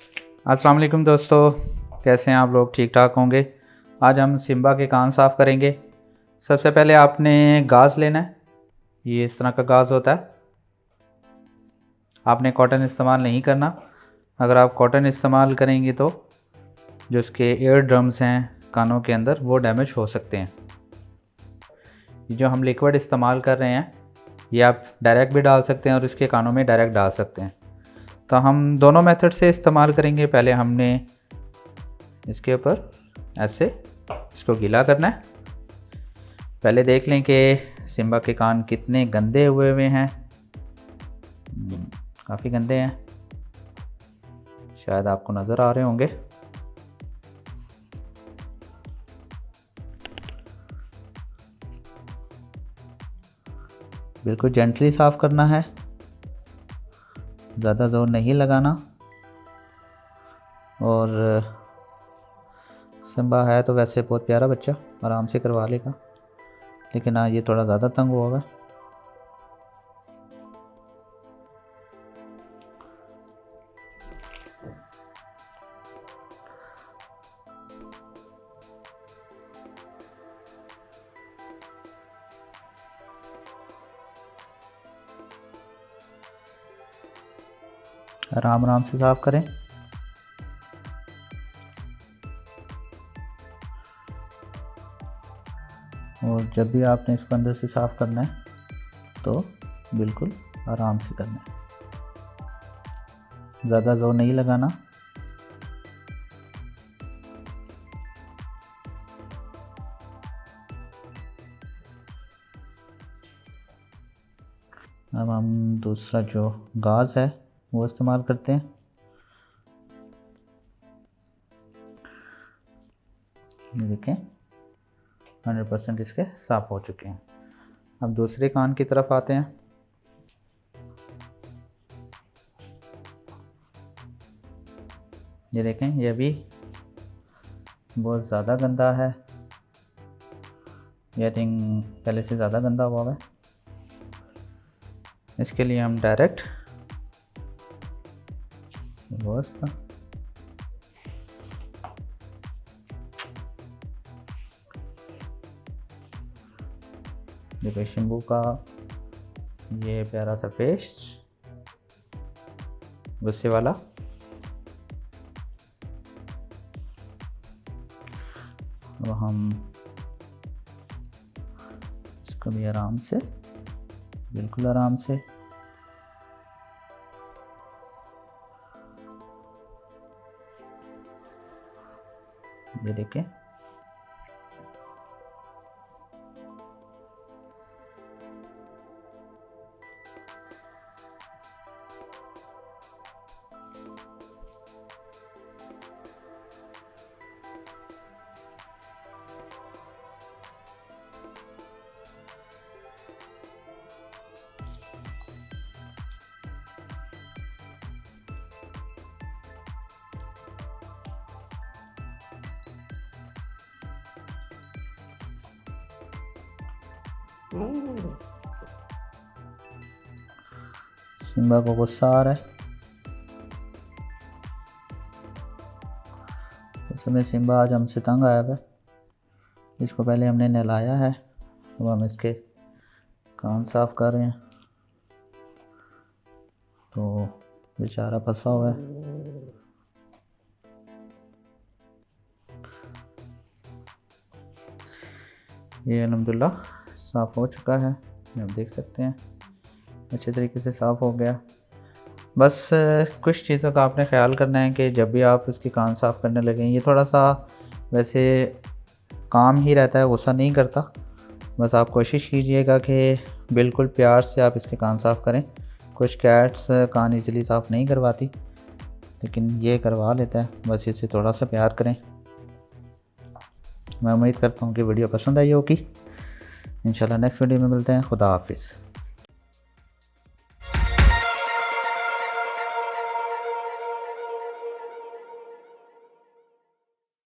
अस्सलाम वालेकुम दोस्तों, कैसे हैं आप लोग? ठीक ठाक होंगे। आज हम सिम्बा के कान साफ़ करेंगे। सबसे पहले आपने गाज़ लेना है। ये इस तरह का गाज़ होता है। आपने कॉटन इस्तेमाल नहीं करना। अगर आप कॉटन इस्तेमाल करेंगे तो जो इसके एयर ड्रम्स हैं कानों के अंदर वो डैमेज हो सकते हैं। ये जो हम लिक्विड इस्तेमाल कर रहे हैं ये आप डायरेक्ट भी डाल सकते हैं और इसके कानों में डायरेक्ट डाल सकते हैं। तो हम दोनों मेथड से इस्तेमाल करेंगे। पहले हमने इसके ऊपर ऐसे इसको गीला करना है। पहले देख लें कि सिम्बा के कान कितने गंदे हुए हैं। काफ़ी गंदे हैं, शायद आपको नज़र आ रहे होंगे। बिल्कुल जेंटली साफ़ करना है, ज़्यादा ज़ोर नहीं लगाना। और सिम्बा है तो वैसे बहुत प्यारा बच्चा, आराम से करवा लेगा, लेकिन हाँ ये थोड़ा ज़्यादा तंग हुआ हुआ है। आराम आराम से साफ़ करें। और जब भी आपने इसको अंदर से साफ़ करना है तो बिल्कुल आराम से करना है, ज़्यादा ज़ोर नहीं लगाना। अब हम दूसरा जो गाज़ है वो इस्तेमाल करते हैं। ये देखें 100% इसके साफ़ हो चुके हैं। अब दूसरे कान की तरफ आते हैं। ये देखें, ये भी बहुत ज़्यादा गंदा है। ये थिंक पहले से ज़्यादा गंदा हुआ है। इसके लिए हम डायरेक्ट देखो शिम्बू का ये प्यारा सा फेस, गुस्से वाला। अब हम इसको भी आराम से, बिल्कुल आराम से ये देखें। सिम्बा को गुस्सा आ रहा है। इस समय सिम्बा आज हमसे तंग आया है। इसको पहले हमने नहलाया है, अब हम इसके कान साफ कर रहे हैं। तो बेचारा फंसा हुआ है। ये अल्हम्दुलिल्लाह साफ़ हो चुका है, आप देख सकते हैं अच्छे तरीके से साफ़ हो गया। बस कुछ चीज़ों का आपने ख्याल करना है कि जब भी आप इसके कान साफ़ करने लगें, ये थोड़ा सा वैसे काम ही रहता है, गुस्सा नहीं करता। बस आप कोशिश कीजिएगा कि बिल्कुल प्यार से आप इसके कान साफ़ करें। कुछ कैट्स कान इजीली साफ़ नहीं करवाती, लेकिन ये करवा लेता है। बस इसे थोड़ा सा प्यार करें। मैं उम्मीद करता हूँ कि वीडियो पसंद आई होगी। इंशाल्लाह नेक्स्ट वीडियो में मिलते हैं। खुदा हाफिज़।